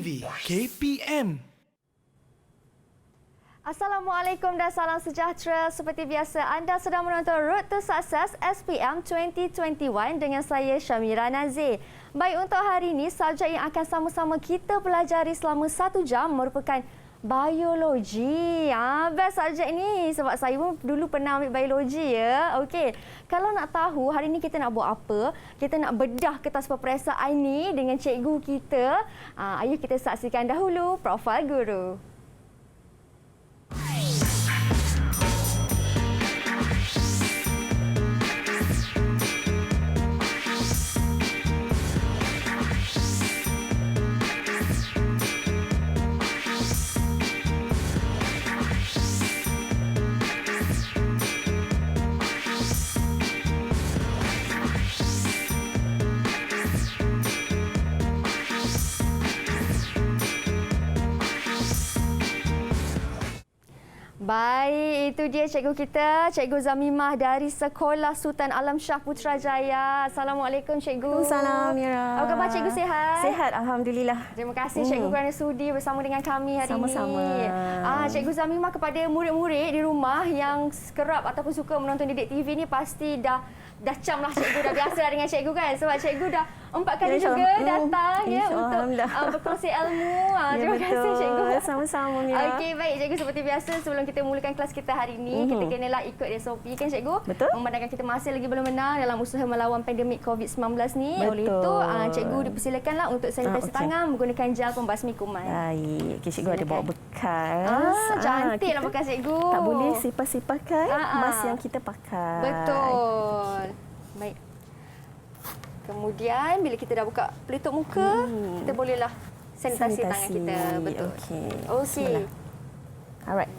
TV KPM. Assalamualaikum dan salam sejahtera. Seperti biasa, anda sedang menonton Road to Success SPM 2021 dengan saya Syamira Nazir. Baik, untuk hari ini, subjek yang akan sama-sama kita pelajari selama 1 jam merupakan biologi. Best subjek ni sebab saya pun dulu pernah ambil biologi ya. Okey, kalau nak tahu hari ni kita nak buat apa, kita nak bedah kertas peperiksaan ni dengan cikgu kita. Ayo kita saksikan dahulu profil guru. Baik, itu dia cikgu kita, Cikgu Zamimah dari Sekolah Sultan Alam Shah Putrajaya. Assalamualaikum cikgu. Waalaikumsalam Mira. Apa khabar cikgu, sihat? Sihat, alhamdulillah. Terima kasih cikgu kerana sudi bersama dengan kami hari Sama-sama. ini. Cikgu Zamimah, kepada murid-murid di rumah yang kerap ataupun suka menonton Didik TV ni pasti dah cam lah cikgu, dah biasa lah dengan cikgu kan, sebab cikgu dah 4 kali juga datang ya untuk berkongsi ilmu. Terima kasih cikgu. Sama-sama Mira. Okey, baik cikgu, seperti biasa sebelum kita mulakan kelas kita hari ini, kita kenalah ikut SOP kan cikgu. Betul. Memandangkan kita masih lagi belum menang dalam usaha melawan pandemik COVID-19 ni. Betul. Oleh itu cikgu dipersilakanlah untuk sanitasi tangan menggunakan gel pembasmi kuman. Baik, cikgu ada bawa bekas. Cantiklah bekas cikgu. Tak boleh sipar-siparkan mask yang kita pakai. Betul. Baik. Kemudian bila kita dah buka pelitup muka, kita bolehlah sanitasi tangan kita. Betul. Okey. Alright.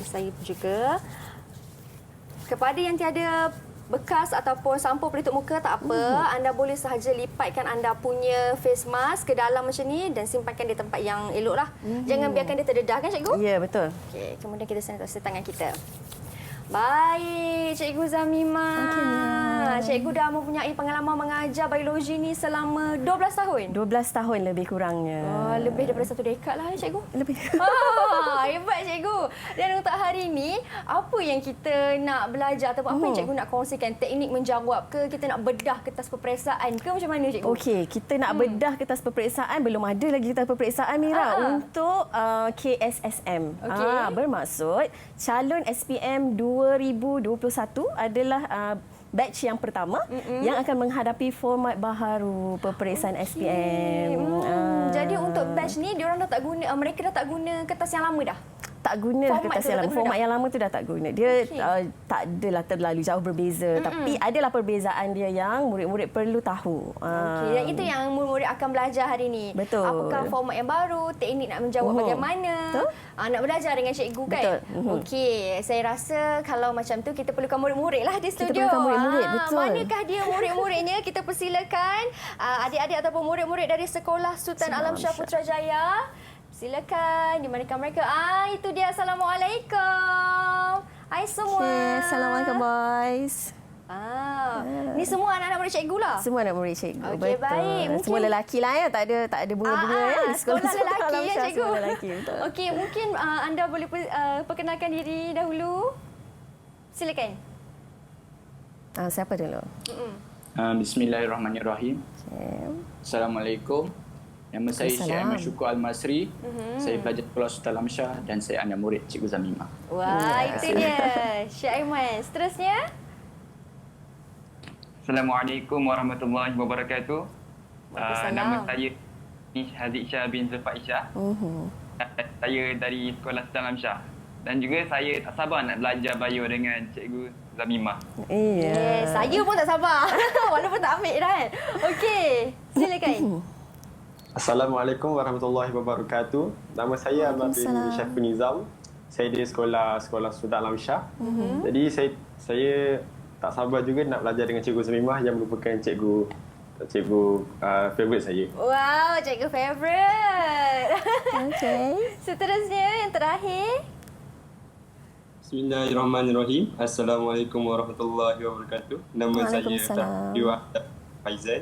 Saya juga. Kepada yang tiada bekas ataupun sampul pelitup muka, tak apa. Anda boleh sahaja lipatkan anda punya face mask ke dalam macam ni dan simpankan di tempat yang eloklah. Jangan biarkan dia terdedah kan cikgu? Ya, betul. Okey, kemudian kita sanitasi tangan kita. Baik, Cikgu Zamimah. Cikgu dah mempunyai pengalaman mengajar biologi ni selama 12 tahun? 12 tahun lebih kurangnya. Lebih daripada 1 dekad lah cikgu. Lebih. Hebat cikgu. Dan untuk hari ini, apa yang kita nak belajar ataupun apa yang cikgu nak kongsikan? Teknik menjawab ke? Kita nak bedah kertas peperiksaan ke? Macam mana cikgu? Okey, kita nak bedah kertas peperiksaan. Belum ada lagi kertas peperiksaan Mira untuk KSSM. Bermaksud calon SPM 2021 adalah batch yang pertama yang akan menghadapi format baharu peperiksaan SPM. Jadi untuk batch ni diorang dah tak guna, mereka dah tak guna kertas yang lama dah. Tak guna kertas yang lama. Format yang lama tu dah tak guna. Dia tak adalah terlalu jauh berbeza. Tapi adalah perbezaan dia yang murid-murid perlu tahu. Dan itu yang murid-murid akan belajar hari ini. Betul. Apakah format yang baru, teknik nak menjawab bagaimana. Nak belajar dengan cikgu kan? Betul. Okey, saya rasa kalau macam tu kita perlukan murid-murid lah di studio. Kita perlukan murid-murid, betul. Manakah dia murid-muridnya? Kita persilakan adik-adik ataupun murid-murid dari Sekolah Sultan Alam Shah Putrajaya. Silakan, di manakah mereka? Itu dia. Assalamualaikum. Hai semua. Assalamualaikum boys. Ni semua anak-anak murid cikgu lah. Semua anak murid cikgu. Okey, baik. Mungkin semua lelaki lah ya, tak ada bunga-bunga ya. Sekolah lelaki ya cikgu. Sekolah lelaki, betul. Okey, mungkin anda boleh perkenalkan diri dahulu. Silakan. Siapa dulu? Bismillahirrahmanirrahim. Assalamualaikum. Nama saya Syekh Ahmad Syukur Al-Masri. Saya pelajar Sekolah Sultan Alam Shah dan saya anak murid Cikgu Zamimah. Wah, itu dia. Syekh Aiman. Seterusnya. Assalamualaikum warahmatullahi wabarakatuh. Nama saya Haziq Shah bin Zulfat Isyah. Saya dari Sekolah Sultan Alam Shah. Dan juga saya tak sabar nak belajar bio dengan Cikgu Zamimah. Iya. Saya pun tak sabar. Walaupun tak ambil kan. Okey, silakan. Assalamualaikum warahmatullahi wabarakatuh. Nama saya Ahmad bin Syaiful Nizam. Saya di Sekolah Sultan Alam Shah. Jadi saya tak sabar juga nak belajar dengan Cikgu Zamimah yang merupakan cikgu favourite saya. Wow, cikgu favourite. Okey. Seterusnya yang terakhir. Bismillahirrahmanirrahim. Assalamualaikum warahmatullahi wabarakatuh. Nama saya Faizal.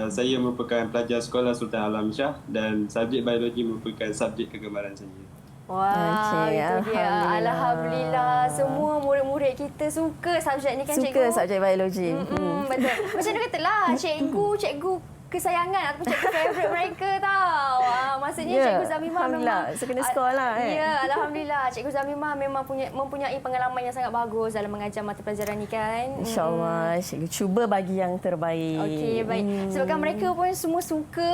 Saya merupakan pelajar sekolah Sultan Alamsyah dan subjek biologi merupakan subjek kegemaran saya. Wah, itu dia. Alhamdulillah. Semua murid-murid kita suka subjek ni kan, cikgu? Suka subjek biologi. Betul. Macam mana katalah, cikgu kesayangan ataupun cikgu favourite mereka tau. Maksudnya Cikgu Zamimah Alhamdulillah, memang secondary school lah. Ya, Alhamdulillah. Cikgu Zamimah memang mempunyai pengalaman yang sangat bagus dalam mengajar mata pelajaran ni kan. InsyaAllah, cikgu cuba bagi yang terbaik. Okey, baik. Sebabkan mereka pun semua suka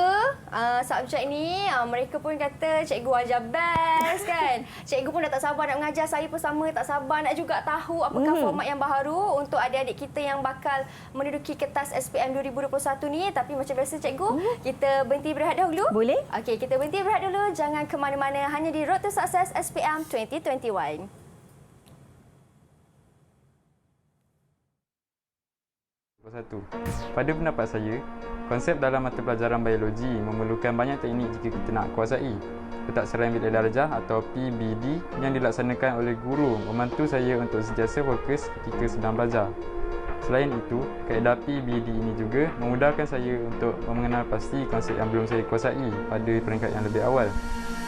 subjek ni. Mereka pun kata cikgu ajar best kan. Cikgu pun dah tak sabar nak mengajar. Saya pun sama, tak sabar nak juga tahu apakah format yang baharu untuk adik-adik kita yang bakal menduduki kertas SPM 2021 ni. Tapi macam biasa cikgu, kita berhenti berehat dahulu. Boleh? Okey, kita berhenti berehat dulu. Jangan ke mana-mana. Hanya di Road to Success SPM 2021. Pada pendapat saya, konsep dalam mata pelajaran biologi memerlukan banyak teknik jika kita nak kuasai. Pentaksairan bilik darjah atau PBD yang dilaksanakan oleh guru membantu saya untuk sentiasa fokus ketika sedang belajar. Selain itu, kaedah PBD ini juga memudahkan saya untuk mengenal pasti konsep yang belum saya kuasai pada peringkat yang lebih awal.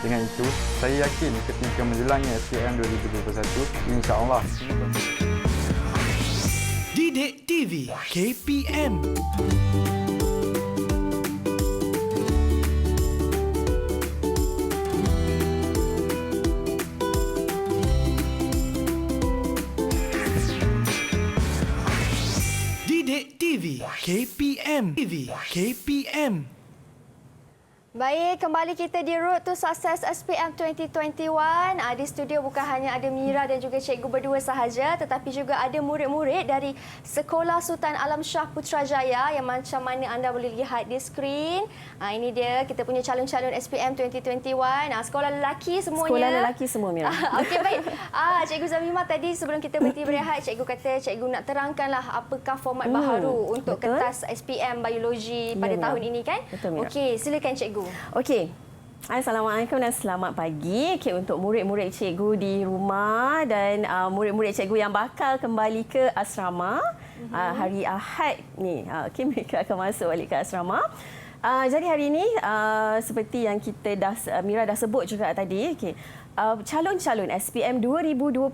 Dengan itu, saya yakin ketika menjelangi SPM 2021, insya-Allah. Didik TV KPM. Didik TV KPM. Baik, kembali kita di Road to Success SPM 2021. Di studio bukan hanya ada Mira dan juga cikgu berdua sahaja, tetapi juga ada murid-murid dari Sekolah Sultan Alamsyah Putrajaya yang macam mana anda boleh lihat di skrin. Ini dia, kita punya calon-calon SPM 2021. Sekolah lelaki semuanya. Sekolah lelaki semua, Mira. Okey, baik. Cikgu Zamimah tadi sebelum kita berhenti berehat, cikgu kata cikgu nak terangkanlah apakah format baharu untuk kertas SPM Biologi pada tahun ini kan? Betul, Mira. Okey, silakan cikgu. Okey. Assalamualaikum dan selamat pagi. Okay, untuk murid-murid cikgu di rumah dan murid-murid cikgu yang bakal kembali ke asrama hari Ahad ni. Okey, mereka akan masuk balik ke asrama. Jadi hari ini seperti yang kita Mira dah sebut juga tadi, okey. Calon-calon SPM 2021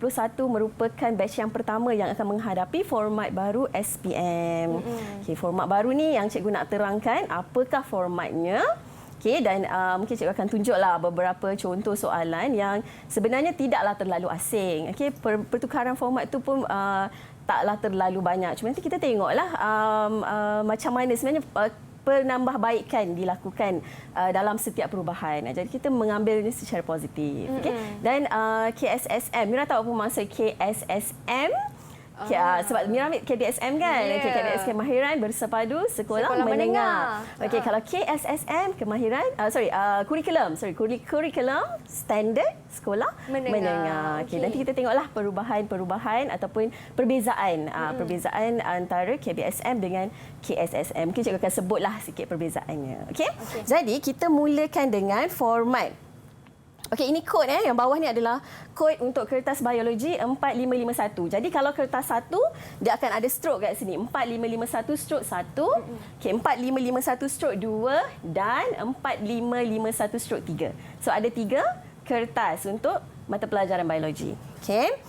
merupakan batch yang pertama yang akan menghadapi format baru SPM. Okey, format baru ni yang cikgu nak terangkan apakah formatnya. Okey, dan mungkin cikgu akan tunjuklah beberapa contoh soalan yang sebenarnya tidaklah terlalu asing. Okey, pertukaran format tu pun taklah terlalu banyak. Cuma nanti kita tengoklah macam mana sebenarnya penambahbaikan dilakukan dalam setiap perubahan. Jadi kita mengambilnya secara positif. Okey. Dan KSSM, Mira tahu apa maksud KSSM? Sebab Mira ambil KDSM kan? Yeah. KDSM kemahiran bersepadu sekolah menengah. Okey, kalau KSSM kemahiran kurikulum standard sekolah menengah. Okey, nanti kita tengoklah perubahan ataupun perbezaan antara KBSM dengan KSSM. Mungkin cikgu akan sebutlah sikit perbezaannya. Okey. Jadi kita mulakan dengan format. Okey, ini kod yang bawah ni adalah kod untuk kertas biologi 4551. Jadi kalau kertas 1 dia akan ada strok kat sini 4551/1, okey 4551/2 dan 4551/3. So ada 3 kertas untuk mata pelajaran biologi. Okey.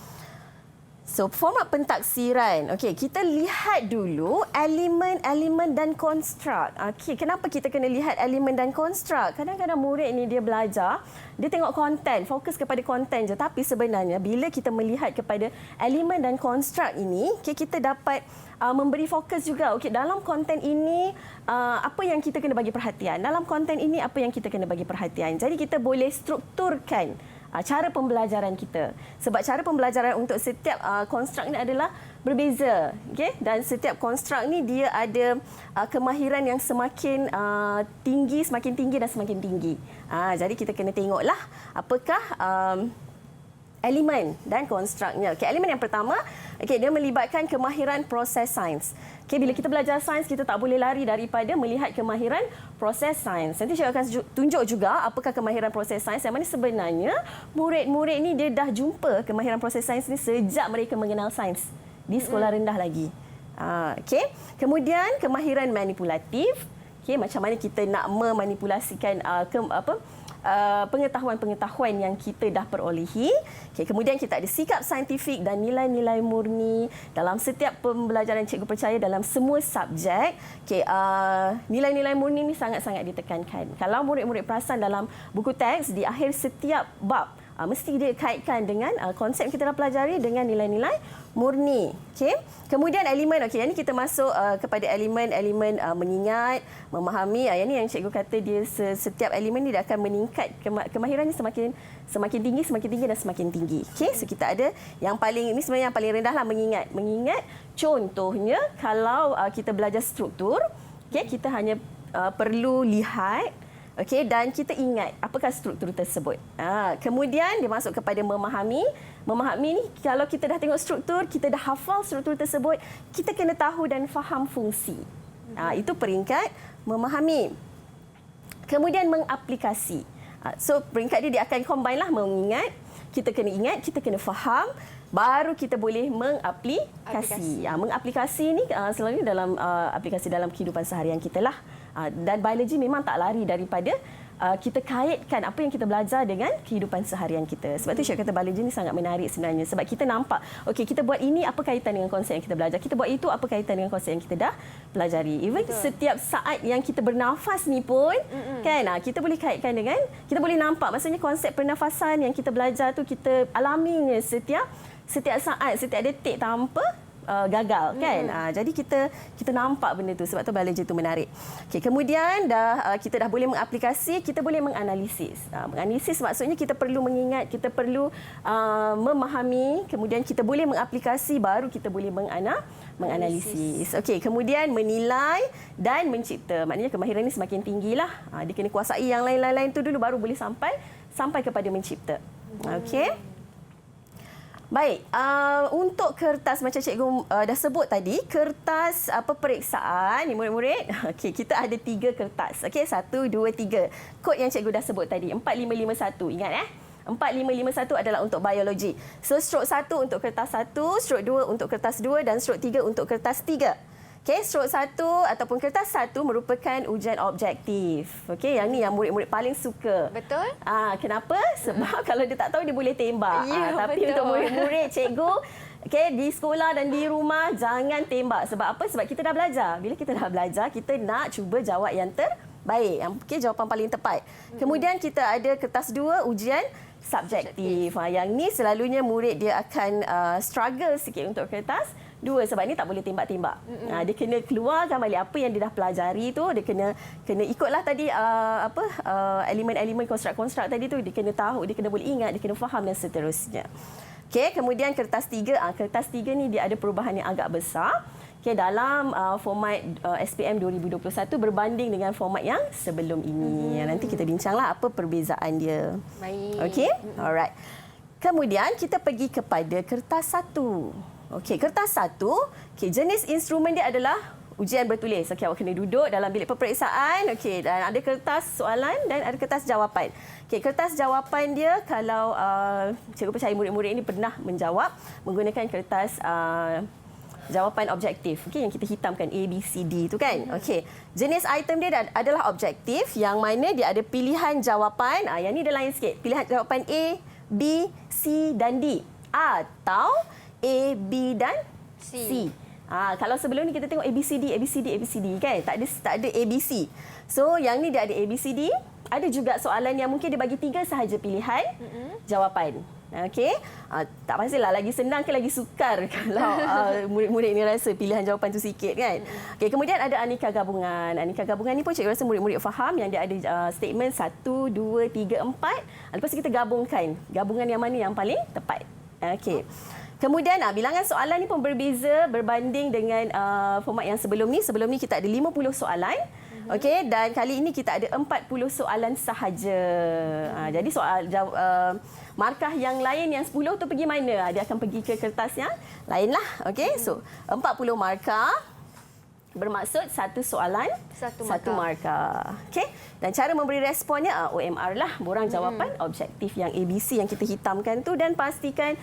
So, format pentaksiran. Okey, kita lihat dulu elemen-elemen dan konstruk. Okey, kenapa kita kena lihat elemen dan konstruk? Kadang-kadang murid ni dia belajar, dia tengok konten, fokus kepada konten je. Tapi sebenarnya bila kita melihat kepada elemen dan konstruk ini, okay, kita dapat memberi fokus juga. Okey, dalam konten ini apa yang kita kena bagi perhatian? Dalam konten ini apa yang kita kena bagi perhatian? Jadi kita boleh strukturkan cara pembelajaran kita. Sebab cara pembelajaran untuk setiap konstruk ini adalah berbeza. Okay? Dan setiap konstruk ni dia ada kemahiran yang semakin tinggi dan semakin tinggi. Jadi kita kena tengoklah apakah elemen dan konstruknya. Okay, elemen yang pertama, okay, dia melibatkan kemahiran proses sains. Okay, bila kita belajar sains, kita tak boleh lari daripada melihat kemahiran proses sains. Nanti saya akan tunjuk juga apakah kemahiran proses sains yang mana sebenarnya murid-murid ni dia dah jumpa kemahiran proses sains ni sejak mereka mengenal sains di sekolah rendah lagi. Okey. Kemudian kemahiran manipulatif. Okey, macam mana kita nak memanipulasikan pengetahuan-pengetahuan yang kita dah perolehi. Okay, kemudian kita ada sikap saintifik dan nilai-nilai murni dalam setiap pembelajaran cikgu percaya dalam semua subjek. Okay, nilai-nilai murni ni sangat-sangat ditekankan. Kalau murid-murid perasan dalam buku teks di akhir setiap bab, mesti dia kaitkan dengan konsep kita dah pelajari dengan nilai-nilai murni. Okay. Kemudian elemen, yang ni kita masuk kepada elemen-elemen mengingat, memahami. Yang ni yang cikgu kata dia setiap elemen ni dia akan meningkat kemahiran ni semakin tinggi dan semakin tinggi. Okay. So kita ada yang paling, ini sebenarnya yang paling rendah lah, mengingat. Mengingat contohnya kalau kita belajar struktur, kita hanya perlu lihat. Okey, dan kita ingat apakah struktur tersebut. Kemudian dia masuk kepada memahami. Memahami ni kalau kita dah tengok struktur, kita dah hafal struktur tersebut, kita kena tahu dan faham fungsi. Itu peringkat memahami. Kemudian mengaplikasi. So peringkat dia akan combine lah, mengingat, kita kena ingat, kita kena faham, baru kita boleh mengaplikasi. Mengaplikasi ni selalunya dalam aplikasi dalam kehidupan seharian kita lah. Dan biologi memang tak lari daripada kita kaitkan apa yang kita belajar dengan kehidupan seharian kita. Sebab tu saya kata biologi ni sangat menarik sebenarnya. Sebab kita nampak, okey, kita buat ini apa kaitan dengan konsep yang kita belajar. Kita buat itu apa kaitan dengan konsep yang kita dah pelajari. Even setiap saat yang kita bernafas ni pun, kan, kita boleh kaitkan dengan, kita boleh nampak. Maksudnya konsep pernafasan yang kita belajar tu kita alaminya setiap saat, setiap detik tanpa gagal, kan? Jadi kita nampak benda tu. Sebab tu biologi tu menarik. Okay, kemudian kita dah boleh mengaplikasi, kita boleh menganalisis. Menganalisis maksudnya kita perlu mengingat, kita perlu memahami, kemudian kita boleh mengaplikasi, baru kita boleh menganalisis. Okey, kemudian menilai dan mencipta. Maknanya kemahiran ni semakin tinggilah. Dia kena kuasai yang lain-lain tu dulu, baru boleh sampai kepada mencipta. Okey. Baik, untuk kertas macam cikgu dah sebut tadi, kertas peperiksaan ni murid-murid. Okey, kita ada 3 kertas. Okey, 1, 2, 3. Kod yang cikgu dah sebut tadi, 4551. Ingat 4551 adalah untuk biologi. So stroke 1 untuk kertas 1, stroke 2 untuk kertas 2 dan stroke 3 untuk kertas 3. Okey, stroke 1 ataupun kertas 1 merupakan ujian objektif. Okey, yang ni yang murid-murid paling suka. Betul? Kenapa? Sebab kalau dia tak tahu dia boleh tembak. Tapi betul. Untuk murid-murid, cikgu, di sekolah dan di rumah jangan tembak. Sebab apa? Sebab kita dah belajar. Bila kita dah belajar, kita nak cuba jawab yang terbaik. Okey, jawapan paling tepat. Kemudian kita ada kertas 2 ujian subjektif. Yang ni selalunya murid dia akan struggle sikit untuk kertas 2 sebab ni tak boleh tembak-tembak. Dia kena keluarkan balik apa yang dia dah pelajari tu, dia kena ikutlah tadi elemen-elemen konstruk-konstruk tadi tu, dia kena tahu, dia kena boleh ingat, dia kena faham dan seterusnya. Okey, kemudian kertas 3, kertas 3 ni dia ada perubahan yang agak besar. Okey, dalam format SPM 2021 berbanding dengan format yang sebelum ini. Nanti kita bincanglah apa perbezaan dia. Baik. Okey? Alright. Kemudian kita pergi kepada kertas 1. Okey, kertas 1, jenis instrumen dia adalah ujian bertulis. Okey, awak kena duduk dalam bilik peperiksaan. Okey, dan ada kertas soalan dan ada kertas jawapan. Okey, kertas jawapan dia kalau cikgu percaya murid-murid ini pernah menjawab menggunakan kertas jawapan objektif. Okey, yang kita hitamkan A, B, C, D tu kan. Okey, jenis item dia adalah objektif yang mana dia ada pilihan jawapan. Yang ni dia lain sikit. Pilihan jawapan A, B, C dan D. Atau A, B dan C. Kalau sebelum ni kita tengok A, B, C, D, A, B, C, D, A, B, C, D kan. Tak ada A, B, C. So yang ni dia ada A, B, C, D. Ada juga soalan yang mungkin dia bagi 3 sahaja pilihan jawapan. Okey. Tak pastilah lagi senang ke lagi sukar kalau murid-murid ni rasa pilihan jawapan tu sikit kan. Okey, kemudian ada aneka gabungan. Aneka gabungan ni pun cikgu rasa murid-murid faham yang dia ada statement 1, 2, 3, 4. Lepas tu kita gabungkan. Gabungan yang mana yang paling tepat. Okey. Kemudian bilangan soalan ni pun berbeza berbanding dengan format yang sebelum ni. Sebelum ni kita ada 50 soalan. Okey, dan kali ini kita ada 40 soalan sahaja. Jadi markah yang lain yang 10 tu pergi mana? Dia akan pergi ke kertas yang lain lah. Okey, so 40 markah. Bermaksud satu soalan, satu markah. Okey. Dan cara memberi responnya OMR lah, borang jawapan objektif yang ABC yang kita hitamkan tu, dan pastikan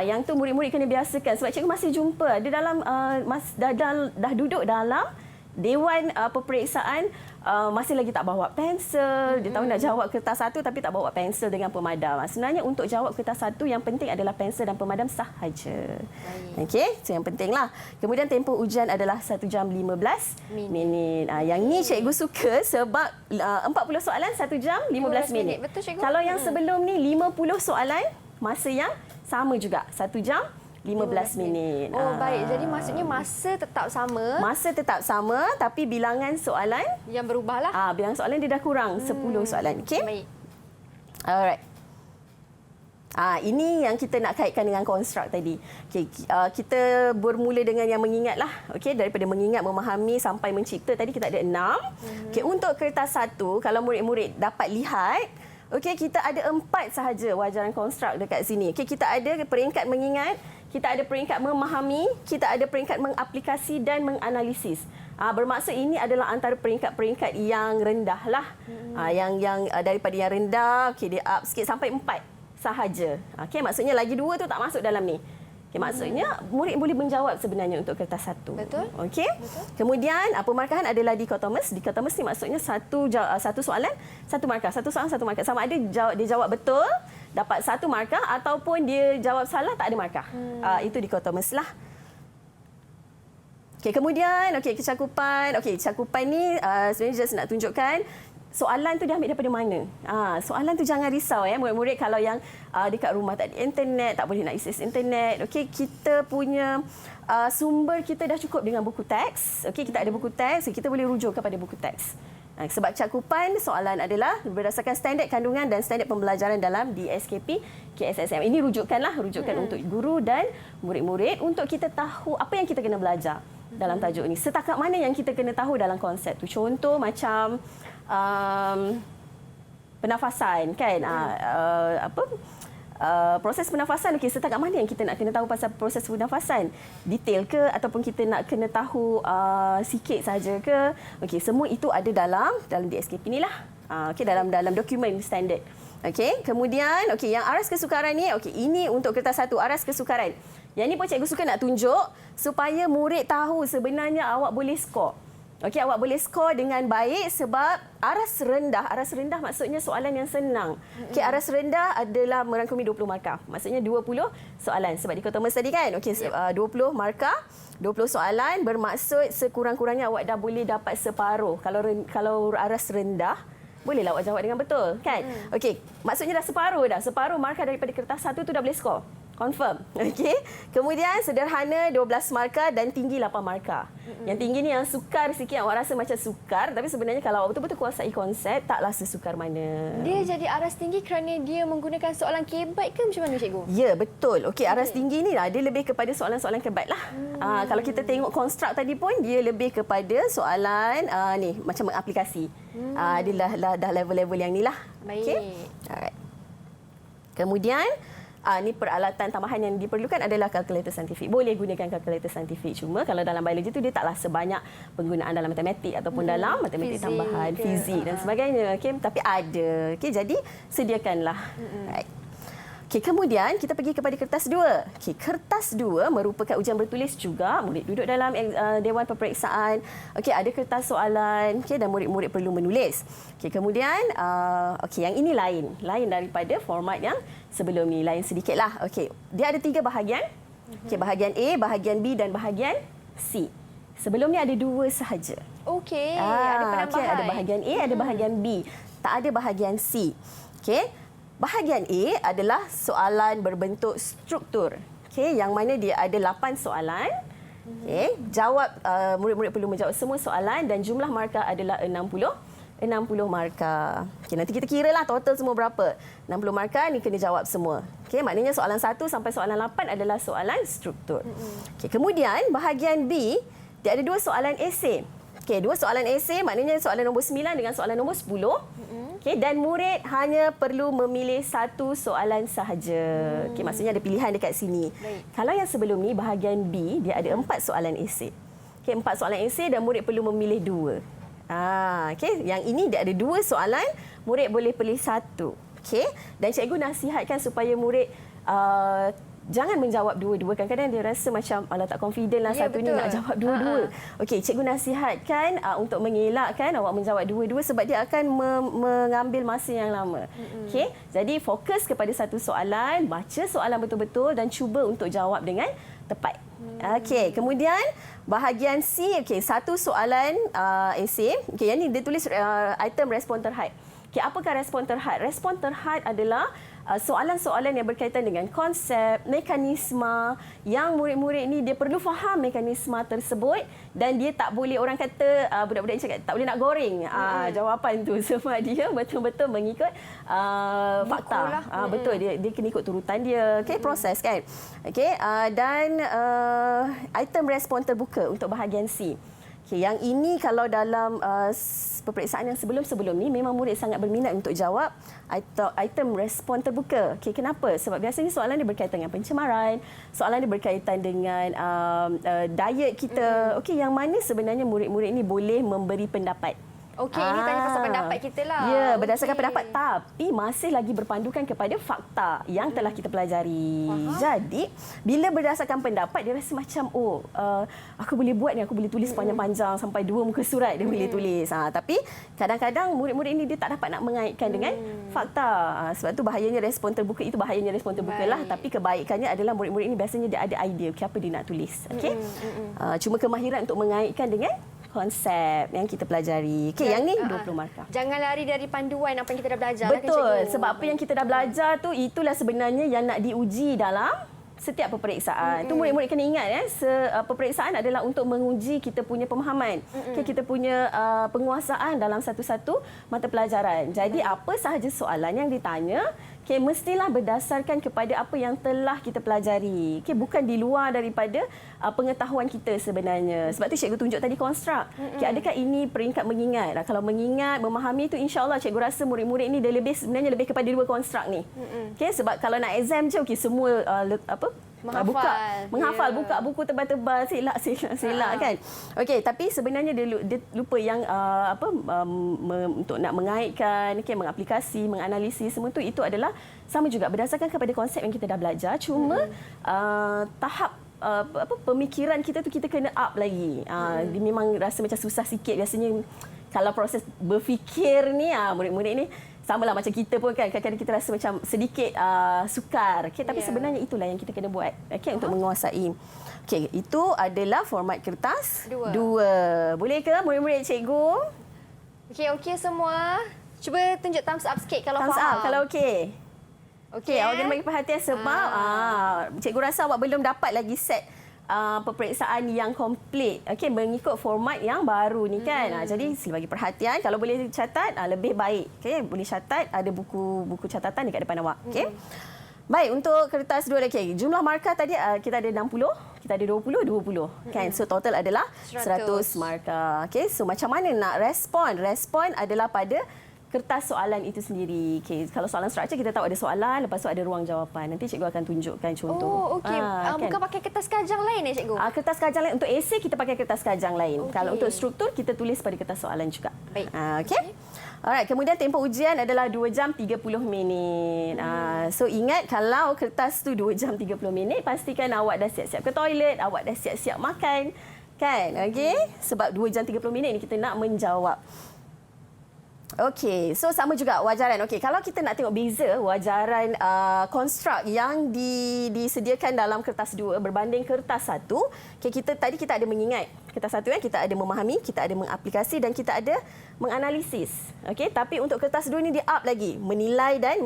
yang tu murid-murid kena biasakan sebab cikgu masih jumpa dia dalam dah duduk dalam dewan peperiksaan, masih lagi tak bawa pensel. Dia tahu nak jawab kertas satu tapi tak bawa pensel dengan pemadam. Sebenarnya untuk jawab kertas satu yang penting adalah pensel dan pemadam sahaja. Okey, itu yang pentinglah. Kemudian tempoh ujian adalah 1 jam 15 minit. Yang ni cikgu suka sebab 40 soalan 1 jam 15 minit. Betul, cikgu. Kalau yang sebelum ni 50 soalan, masa yang sama juga, 1 jam 15 minit. Oh, baik. Jadi maksudnya masa tetap sama. Masa tetap sama tapi bilangan soalan yang berubahlah. Bilangan soalan dia dah kurang 10 soalan. Okey? Baik. Alright. Ini yang kita nak kaitkan dengan konstruk tadi. Okay, kita bermula dengan yang mengingatlah. Okey, daripada mengingat, memahami sampai mencipta tadi kita ada 6. Okey, untuk kertas 1 kalau murid-murid dapat lihat, okey, kita ada 4 sahaja wajaran konstruk dekat sini. Okey, kita ada peringkat mengingat, kita ada peringkat memahami, kita ada peringkat mengaplikasi dan menganalisis. Bermaksud ini adalah antara peringkat-peringkat yang rendah lah. Yang daripada yang rendah, okey, dia up sikit sampai 4 sahaja. Okey, maksudnya lagi 2 tu tak masuk dalam ni. Okay, maksudnya murid boleh menjawab sebenarnya untuk kertas 1. Betul. Okey. Kemudian pemarkahan adalah dikotomus. Dikotomus ni maksudnya satu soalan, 1 markah. Satu soalan, 1 markah. Sama ada dia jawab betul, dapat 1 markah, ataupun dia jawab salah, tak ada markah. Itu dikotomus lah. Okey, kemudian kecakupan. Okey, cakupan ni sebenarnya just nak tunjukkan soalan tu dia ambil daripada mana. Soalan tu jangan risau murid-murid kalau yang dekat rumah tak ada internet, tak boleh nak akses internet. Okey, kita punya sumber kita dah cukup dengan buku teks. Okey, kita ada buku teks, kita boleh rujuk kepada buku teks. Sebab cakupan soalan adalah berdasarkan standard kandungan dan standard pembelajaran dalam DSKP KSSM. Ini rujukan untuk guru dan murid-murid untuk kita tahu apa yang kita kena belajar dalam tajuk ini. Setakat mana yang kita kena tahu dalam konsep tu. Contoh macam pernafasan kan, proses pernafasan. Okey, setakat mana yang kita nak kena tahu pasal proses pernafasan, detail ke ataupun kita nak kena tahu sikit saja ke. Okey, semua itu ada dalam DSKP ni lah. Okey, dalam dokumen standard. Okey, kemudian yang aras kesukaran ni, ini untuk kertas 1 aras kesukaran. Yang ni pun cikgu suka nak tunjuk supaya murid tahu sebenarnya awak boleh skor. Okey, awak boleh skor dengan baik sebab aras rendah. Aras rendah maksudnya soalan yang senang. Okey, aras rendah adalah merangkumi 20 markah. Maksudnya 20 soalan. Sebab dikotomus tadi kan. Okey, 20 markah, 20 soalan bermaksud sekurang-kurangnya awak dah boleh dapat separuh. Kalau aras rendah, bolehlah awak jawab dengan betul, kan? Okey, maksudnya dah separuh dah. Separuh markah daripada kertas 1 tu dah boleh skor. Confirm. Okey. Kemudian sederhana 12 markah dan tinggi 8 markah. Yang tinggi ni yang sukar sikit, awak rasa macam sukar, tapi sebenarnya kalau awak betul-betul kuasai konsep, taklah sesukar mana. Dia jadi aras tinggi kerana dia menggunakan soalan kebat ke macam mana, cikgu? Ya, betul. Okey, aras tinggi ni lah, dia lebih kepada soalan-soalan kebat lah. Kalau kita tengok konstruk tadi pun, dia lebih kepada soalan ni macam mengaplikasi. Dia dah level-level yang ni lah. Baik. Okay? Alright. Kemudian ni peralatan tambahan yang diperlukan adalah kalkulator saintifik. Boleh gunakan kalkulator saintifik. Cuma kalau dalam biologi tu dia taklah sebanyak penggunaan dalam matematik ataupun dalam matematik tambahan, fizik dan sebagainya. Okay? Tapi ada. Okay? Jadi sediakanlah. Right. Okay, kemudian kita pergi kepada kertas 2. Okay, kertas 2 merupakan ujian bertulis juga. Murid duduk dalam dewan peperiksaan. Okay, ada kertas soalan, okay, dan murid-murid perlu menulis. Okay, kemudian yang ini lain daripada format yang sebelum ni, lain sedikitlah. Okay, dia ada 3 bahagian. Okay, bahagian A, bahagian B dan bahagian C. Sebelum ni ada 2 sahaja. Okey, ada penambahan. Okay, ada bahagian A, ada bahagian B. Tak ada bahagian C. Okey. Bahagian A adalah soalan berbentuk struktur. Okey, yang mana dia ada 8 soalan. Okey, jawab murid-murid perlu menjawab semua soalan dan jumlah markah adalah 60 markah. Okey, nanti kita kiralah total semua berapa. 60 markah ni kena jawab semua. Okey, maknanya soalan 1 sampai soalan 8 adalah soalan struktur. Okey, kemudian bahagian B dia ada 2 soalan esei. Okey, 2 soalan esei maknanya soalan nombor 9 dengan soalan nombor 10. Okay, dan murid hanya perlu memilih 1 soalan sahaja. Okay, maksudnya ada pilihan dekat sini. Baik. Kalau yang sebelum ni, bahagian B, dia ada 4 soalan esei. Okey, 4 soalan esei dan murid perlu memilih 2. Okey, yang ini dia ada 2 soalan, murid boleh pilih 1. Okey, dan cikgu nasihatkan supaya murid jangan menjawab dua-dua. Kadang-kadang dia rasa macam tak confident lah satu ni nak jawab dua-dua. Okey, cikgu nasihatkan untuk mengelakkan awak menjawab dua-dua sebab dia akan mengambil masa yang lama. Okey, jadi fokus kepada satu soalan, baca soalan betul-betul dan cuba untuk jawab dengan tepat. Okey, kemudian bahagian C, okey, satu soalan esei. Okey, yang ni dia tulis item respon terhad. Okey, apakah respon terhad? Respon terhad adalah soalan-soalan yang berkaitan dengan konsep, mekanisme yang murid-murid ni dia perlu faham mekanisme tersebut dan dia tak boleh, orang kata budak-budak ni cakap tak boleh nak goreng jawapan tu sebab dia betul-betul mengikut fakta. Betul, dia kena ikut turutan dia. Okey, proses kan. Okey, dan item respon terbuka untuk bahagian C. Okay, yang ini kalau dalam peperiksaan yang sebelum-sebelum ni memang murid sangat berminat untuk jawab item respon terbuka. Okay, kenapa? Sebab biasanya soalan dia berkaitan dengan pencemaran, soalan dia berkaitan dengan diet kita. Okey, yang mana sebenarnya murid-murid ini boleh memberi pendapat. Okey, ini tanya pasal pendapat kita lah. Ya, berdasarkan pendapat, tapi masih lagi berpandukan kepada fakta yang telah kita pelajari. Jadi, bila berdasarkan pendapat, dia rasa macam, aku boleh buat ni, aku boleh tulis panjang-panjang sampai 2 muka surat dia boleh tulis. Tapi, kadang-kadang murid-murid ini dia tak dapat nak mengaitkan dengan fakta. Sebab tu bahayanya respon terbuka, itu bahayanya respon terbuka lah. Tapi kebaikannya adalah murid-murid ini biasanya dia ada idea apa dia nak tulis. Okey? Cuma kemahiran untuk mengaitkan dengan konsep yang kita pelajari. Okey, yang ni 20 markah. Jangan lari dari panduan apa yang kita dah belajar. Betul, sebab apa yang kita dah belajar tu itulah sebenarnya yang nak diuji dalam setiap peperiksaan. Itu murid-murid kena ingat peperiksaan adalah untuk menguji kita punya pemahaman. Kita punya penguasaan dalam satu-satu mata pelajaran. Jadi apa sahaja soalan yang ditanya, mestilah berdasarkan kepada apa yang telah kita pelajari. Bukan di luar daripada pengetahuan kita sebenarnya. Sebab tu cikgu tunjuk tadi konstruk. Adakah ini peringkat mengingat? Kalau mengingat, memahami itu insya-Allah cikgu rasa murid-murid ini dia sebenarnya lebih kepada 2 konstruk ni. Sebab kalau nak exam je semua menghafal, buka buku tebal-tebal, selak kan. Okey, tapi sebenarnya dia lupa yang untuk nak mengaitkan, mengaplikasi, menganalisis semua tu, itu adalah sama juga berdasarkan kepada konsep yang kita dah belajar, cuma tahap pemikiran kita tu kita kena up lagi. Dia memang rasa macam susah sikit biasanya kalau proses berfikir ni murid-murid ni samalah macam kita pun kan, kadang-kadang kita rasa macam sedikit sukar. Tapi sebenarnya itulah yang kita kena buat untuk menguasai. Itu adalah format kertas 2. Boleh ke murid-murid cikgu? Okey semua. Cuba tunjuk thumbs up sikit kalau thumbs faham. Thumbs up kalau okey. Okey, awak kena bagi perhatian sebab cikgu rasa awak belum dapat lagi set peperiksaan yang komplit, mengikut format yang baru ni kan. Jadi sila bagi perhatian, kalau boleh catat lebih baik. Boleh catat, ada buku catatan dekat depan awak. Baik, untuk kertas 2 lagi. Jumlah markah tadi kita ada 60, kita ada 20 kan. So total adalah 100 markah. So macam mana nak respon? Respon adalah pada kertas soalan itu sendiri. Kalau soalan struktur kita tahu ada soalan, lepas tu ada ruang jawapan. Nanti cikgu akan tunjukkan contoh. Bukan pakai kertas kajang lain cikgu? Kertas kajang lain. Untuk esei kita pakai kertas kajang lain. Kalau untuk struktur kita tulis pada kertas soalan juga. Baik. Alright, kemudian tempoh ujian adalah 2 jam 30 minit. So ingat, kalau kertas tu 2 jam 30 minit, pastikan awak dah siap-siap ke toilet, awak dah siap-siap makan. Kan? Sebab 2 jam 30 minit ni kita nak menjawab. Okey, so sama juga wajaran. Okey, kalau kita nak tengok beza wajaran konstruk yang disediakan dalam kertas 2 berbanding kertas 1, tadi kita ada mengingat. Kertas 1 kita ada memahami, kita ada mengaplikasi dan kita ada menganalisis. Tapi untuk kertas 2 ni dia up lagi, menilai dan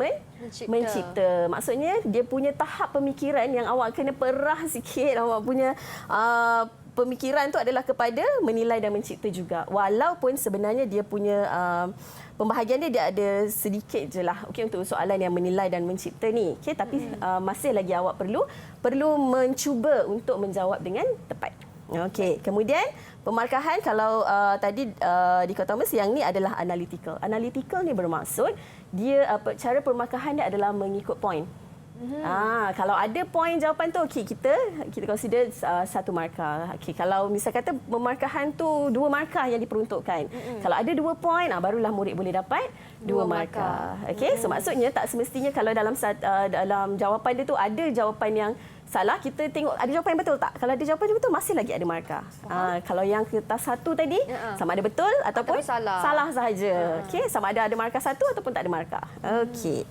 mencipta. Maksudnya dia punya tahap pemikiran yang awak kena perah sikit. Awak punya pemikiran tu adalah kepada menilai dan mencipta juga. Walaupun sebenarnya dia punya pembahagian dia ada sedikit je lah untuk soalan yang menilai dan mencipta ni. Tapi masih lagi awak perlu mencuba untuk menjawab dengan tepat. Kemudian pemarkahan kalau tadi dikotomis, yang ni adalah analytical. Analytical ni bermaksud dia cara pemarkahan dia adalah mengikut point. Kalau ada poin jawapan tu, okey, kita consider 1 markah. Okey, kalau misal kata pemarkahan tu 2 markah yang diperuntukkan. Kalau ada 2 poin, barulah murid boleh dapat 2 markah. Okey, so maksudnya tak semestinya kalau dalam jawapan dia tu ada jawapan yang salah, kita tengok ada jawapan yang betul tak. Kalau ada jawapan yang betul, masih lagi ada markah. Kalau yang kertas 1 tadi, sama ada betul ataupun salah sahaja. Okey, sama ada markah 1 ataupun tak ada markah. Okey.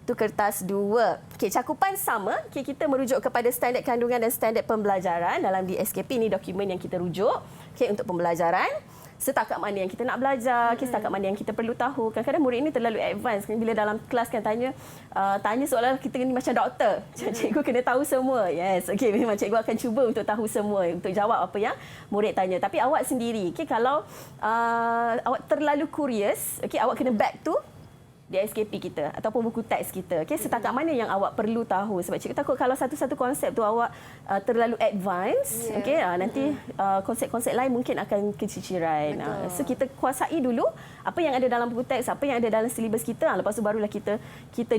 Itu kertas 2. Okey, cakupan sama. Okey, kita merujuk kepada standard kandungan dan standard pembelajaran dalam DSKP. Ini dokumen yang kita rujuk, okey, untuk pembelajaran. Setakat mana yang kita nak belajar, setakat mana yang kita perlu tahu. Kadang-kadang murid ini terlalu advance. Bila dalam kelas kan tanya soalan, kita ni macam doktor. Cikgu kena tahu semua. Yes, okey, memang cikgu akan cuba untuk tahu semua, untuk jawab apa yang murid tanya. Tapi awak sendiri, okey, kalau awak terlalu curious, okey, awak kena back to di SKP kita ataupun buku teks kita. Okey, setakat mana yang awak perlu tahu, sebab cikgu takut kalau satu-satu konsep tu awak terlalu advance, okey, nanti konsep-konsep lain mungkin akan keciciran. So kita kuasai dulu apa yang ada dalam buku teks, apa yang ada dalam silibus kita, lepas tu barulah kita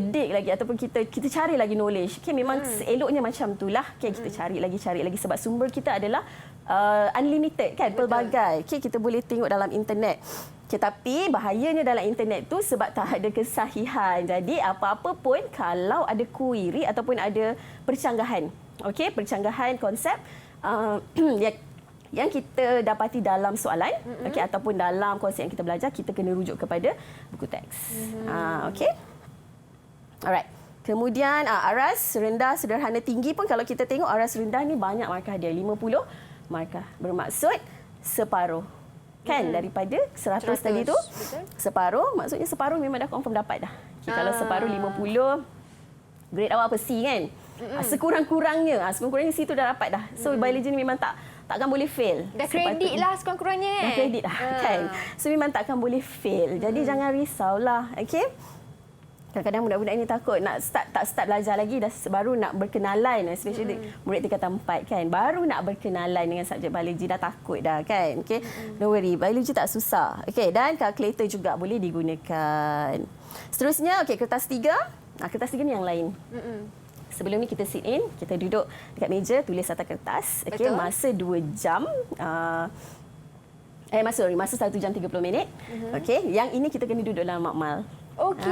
dig lagi ataupun kita cari lagi knowledge. Okey, memang eloknya macam itulah. Okey, kita cari lagi sebab sumber kita adalah unlimited kan, pelbagai. Okey, kita boleh tengok dalam internet. Tetapi bahayanya dalam internet tu sebab tak ada kesahihan. Jadi apa-apa pun kalau ada query ataupun ada percanggahan, okey, percanggahan konsep yang kita dapati dalam soalan, okey, ataupun dalam konsep yang kita belajar, kita kena rujuk kepada buku teks. Okey. Alright. Kemudian aras rendah, sederhana, tinggi pun kalau kita tengok aras rendah ni banyak markah dia, 50 markah. Bermaksud separuh. Kan daripada 100 tadi tu, betul. Separuh, maksudnya separuh memang dah confirm dapat dah. Okay, kalau separuh 50, grade awak apa? C kan? Sekurang-kurangnya C tu dah dapat dah. So biology ni memang takkan boleh fail. Dah kredit lah sekurang-kurangnya kan? Dah kredit lah kan? So memang takkan boleh fail. Jadi jangan risaulah, okey? Kadang-kadang budak-budak ini takut nak start belajar lagi, dah baru nak berkenalan, especially murid tingkatan 4 kan, baru nak berkenalan dengan subjek biologi dah takut dah kan. Okey, don't worry, biologi tak susah. Okey, dan kalkulator juga boleh digunakan. Seterusnya, okey, kertas 3. Kertas 3 ni yang lain. Sebelum ni kita sit in, kita duduk dekat meja, tulis atas kertas. Okey, masa 2 jam. Masa 1 jam 30 minit. Okey, yang ini kita kena duduk dalam makmal. Okey.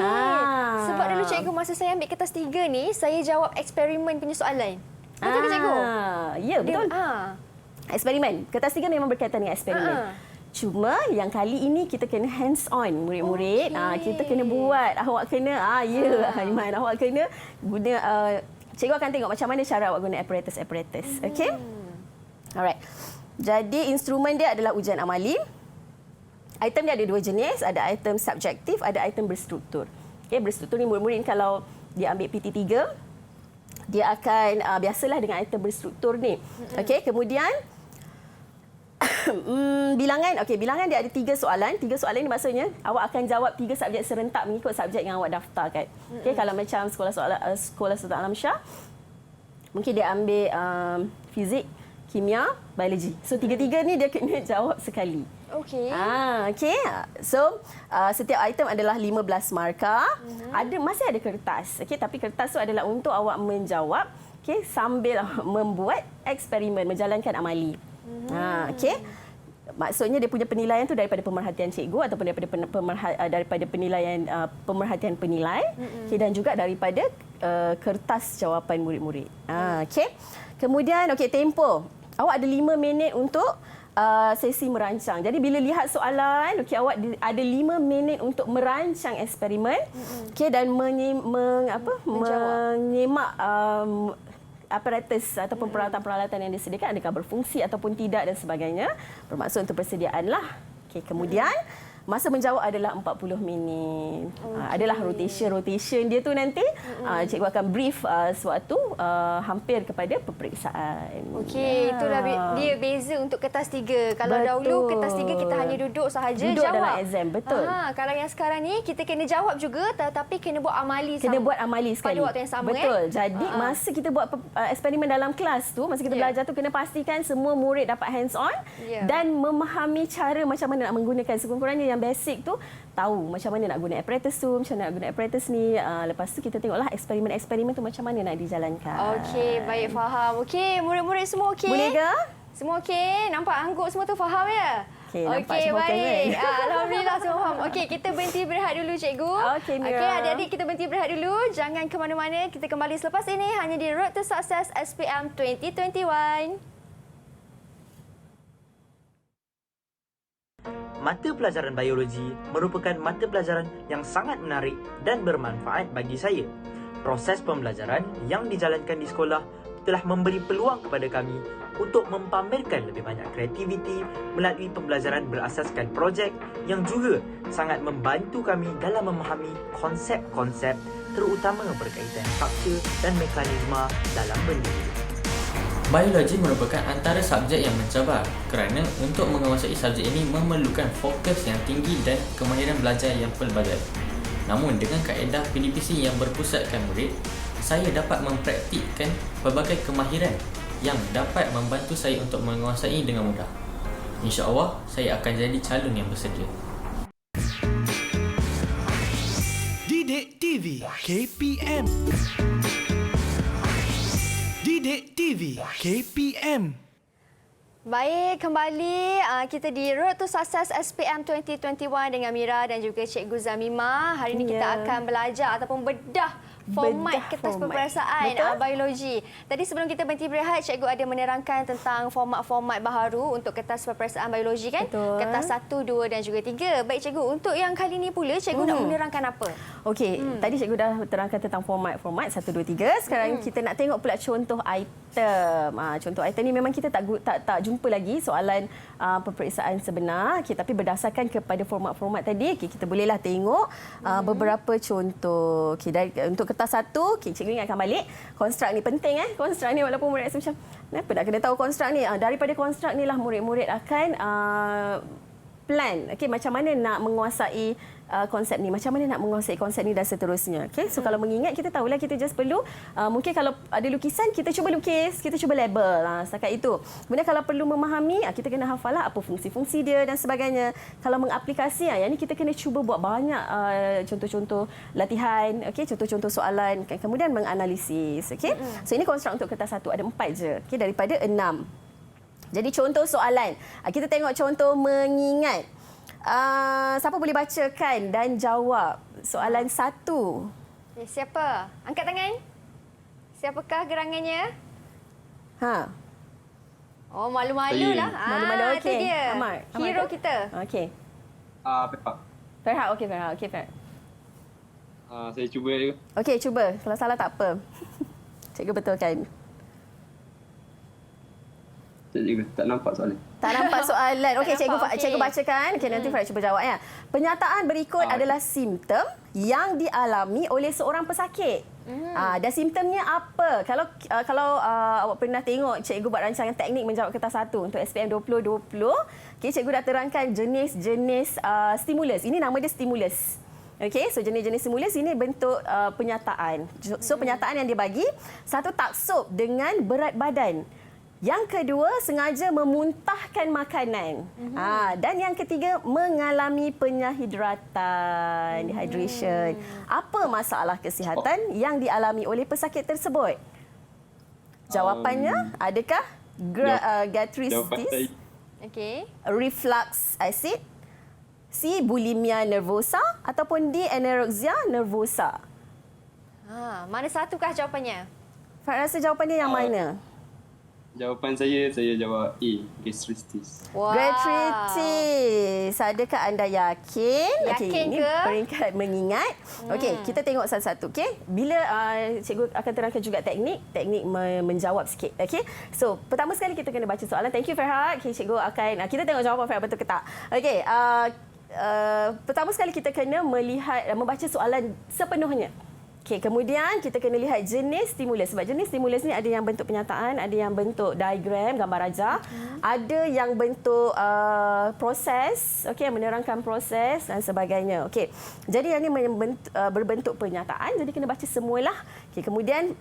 Sebab dulu cikgu masa saya ambil kertas 3 ni, saya jawab eksperimen punya soalan. Betul ke cikgu? Ya, betul. Eksperimen. Kertas 3 memang berkaitan dengan eksperimen. Cuma yang kali ini kita kena hands on murid-murid. Kita kena buat. Awak kena Aiman, awak kena guna cikgu akan tengok macam mana cara awak guna apparatus. Okey? Alright. Jadi instrumen dia adalah ujian amali. Item dia ada 2 jenis, ada item subjektif, ada item berstruktur. Okay, berstruktur ni murid-murid kalau dia ambil PT3, dia akan biasalah dengan item berstruktur ni. Okey, kemudian bilangan. Okey, bilangan dia ada 3 soalan. 3 soalan ni maksudnya awak akan jawab 3 subjek serentak mengikut subjek yang awak daftarkan. Okey, kalau macam sekolah Sultan Alam Shah, mungkin dia ambil fizik, kimia, biologi. So 3-3 ni dia kena jawab sekali. Okey. Okey. So setiap item adalah 15 markah. Masih ada kertas. Okey, tapi kertas tu adalah untuk awak menjawab, okey, sambil membuat eksperimen, menjalankan amali. Okey. Maksudnya dia punya penilaian tu daripada pemerhatian cikgu ataupun daripada penilaian pemerhatian penilai, okey, dan juga daripada kertas jawapan murid-murid. Okey. Kemudian okey, tempoh. Awak ada 5 minit untuk sesi merancang. Jadi bila lihat soalan, okey, awak ada 5 minit untuk merancang eksperimen, okey, dan menyemak aparatus ataupun peralatan-peralatan yang disediakan, adakah berfungsi ataupun tidak dan sebagainya. Bermaksud untuk persediaanlah. Okey, kemudian masa menjawab adalah 40 minit. Adalah rotation dia tu nanti cikgu akan brief sewaktu hampir kepada peperiksaan. Okey, itulah dia beza untuk kertas 3. Kalau dahulu kertas 3 kita hanya duduk sahaja jawab dalam exam, betul. Kalau yang sekarang ni kita kena jawab juga tetapi kena buat amali sekali pada waktu yang sama. Betul. Jadi masa kita buat eksperimen dalam kelas tu, masa kita belajar tu, kena pastikan semua murid dapat hands on dan memahami cara macam mana nak menggunakan. Sekurang-kurangnya yang basic tu tahu macam mana nak guna apparatus tu, macam mana nak guna apparatus ni. Lepas tu kita tengoklah eksperimen-eksperimen tu macam mana nak dijalankan. Okey, baik, faham. Okey, murid-murid semua okey? Boleh ke? Semua okey? Nampak angguk semua tu faham ya? Okey, nampak okey, semua okey baik. kan? Alhamdulillah semua faham. Okey, kita berhenti berehat dulu cikgu. Okey, Mira. Okey, adik-adik kita berhenti berehat dulu. Jangan ke mana-mana. Kita kembali selepas ini hanya di Road to Success SPM 2021. Mata pelajaran biologi merupakan mata pelajaran yang sangat menarik dan bermanfaat bagi saya. Proses pembelajaran yang dijalankan di sekolah telah memberi peluang kepada kami untuk mempamerkan lebih banyak kreativiti melalui pembelajaran berasaskan projek yang juga sangat membantu kami dalam memahami konsep-konsep terutama berkaitan struktur dan mekanisme dalam benda. Biologi merupakan antara subjek yang mencabar kerana untuk menguasai subjek ini memerlukan fokus yang tinggi dan kemahiran belajar yang pelbagai. Namun dengan kaedah PDPC yang berpusatkan murid, saya dapat mempraktikkan pelbagai kemahiran yang dapat membantu saya untuk menguasai dengan mudah. InsyaAllah, saya akan jadi calon yang bersedia. Didik TV KPM. Didik TV KPM. Baik, kembali kita di Road to Success SPM 2021 dengan Mira dan juga Cikgu Zamimah. Hari ini kita akan belajar ataupun bedah format kertas peperiksaan biologi. Tadi sebelum kita berhenti berehat, cikgu ada menerangkan tentang format-format baharu untuk kertas peperiksaan biologi kan? Betul. Kertas 1, 2 dan juga 3. Baik cikgu, untuk yang kali ini pula cikgu nak menerangkan apa? Okey, tadi cikgu dah terangkan tentang format 1, 2, 3. Sekarang kita nak tengok pula contoh item. Contoh item ni memang kita tak jumpa lagi soalan peperiksaan sebenar. Tapi berdasarkan kepada format-format tadi, kita bolehlah tengok beberapa contoh. Untuk kertas 1, cikgu ingatkan balik, konstruk ni penting konstruk ni walaupun murid rasa macam kenapa nak kena tahu konstruk ni? Daripada konstruk ni lah murid-murid akan plan macam mana nak menguasai konsep ni, macam mana nak menguasai konsep ni dan seterusnya. So kalau mengingat, kita tahulah kita just perlu mungkin kalau ada lukisan kita cuba lukis, kita cuba label setakat itu. Kemudian kalau perlu memahami, kita kena hafal apa fungsi-fungsi dia dan sebagainya. Kalau mengaplikasi, yang ni kita kena cuba buat banyak contoh-contoh latihan, contoh-contoh soalan, kemudian menganalisis. So ini konstruk untuk kertas 1, ada 4 je daripada 6. Jadi contoh soalan, kita tengok contoh mengingat. Siapa boleh bacakan dan jawab soalan 1? Siapa? Angkat tangan. Siapakah gerangannya? Oh, malu-malu lah. Malu-malu, okey. Itu dia. Ahmad Hero kita. Okey. Farhad, okey Farhad. Okey Farhad. Saya cuba dulu. Okey, cuba. Kalau salah tak apa. Cikgu betulkan. Cikgu tak nampak soalan. Tak nampak soalan. Okey, cikgu bacakan. Okey, nanti Farhad cuba jawab ya. Penyataan berikut adalah simptom yang dialami oleh seorang pesakit. Dan simptomnya apa? Kalau awak pernah tengok cikgu buat rancangan teknik menjawab kertas 1 untuk SPM 2020, cikgu dah terangkan jenis-jenis stimulus. Ini nama dia stimulus. So jenis-jenis stimulus ini bentuk penyataan. So penyataan yang dia bagi, 1, taksub dengan berat badan. Yang kedua, sengaja memuntahkan makanan. Dan yang ketiga, mengalami penyahidratan, dehydration. Apa masalah kesihatan yang dialami oleh pesakit tersebut? Jawapannya, adakah gastritis, reflux acid, C, bulimia nervosa ataupun D, anorexia nervosa? Mana satukah jawapannya? Farhad rasa jawapannya yang mana? Jawapan saya jawab A, gastritis. Gastritis. Adakah anda yakin? Yakin ini ke? Peringkat mengingat. Okey, kita tengok satu-satu. Bila cikgu akan terangkan juga teknik menjawab sikit. So, pertama sekali kita kena baca soalan. Thank you Farhad. Cikgu akan kita tengok jawapan Farhad betul ke tak. Okey, pertama sekali kita kena membaca soalan sepenuhnya. Kemudian kita kena lihat jenis stimulus. Sebab jenis stimulus ni ada yang bentuk penyataan, ada yang bentuk diagram, gambar rajah, ada yang bentuk proses, yang menerangkan proses dan sebagainya. Jadi yang ni berbentuk penyataan, jadi kena baca semualah. Kemudian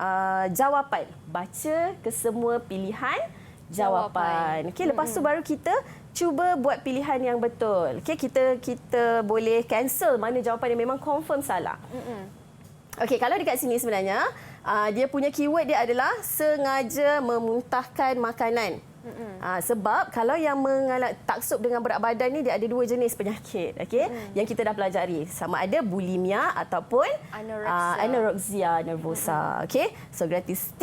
jawapan. Baca ke semua pilihan jawapan. Lepas tu baru kita cuba buat pilihan yang betul. Okey, kita boleh cancel mana jawapan yang memang confirm salah. Okey, kalau dekat sini sebenarnya dia punya keyword dia adalah sengaja memuntahkan makanan. Sebab kalau yang taksub dengan berat badan ni dia ada 2 jenis penyakit, okey, yang kita dah pelajari, sama ada bulimia ataupun anorexia nervosa. Okey, so gratis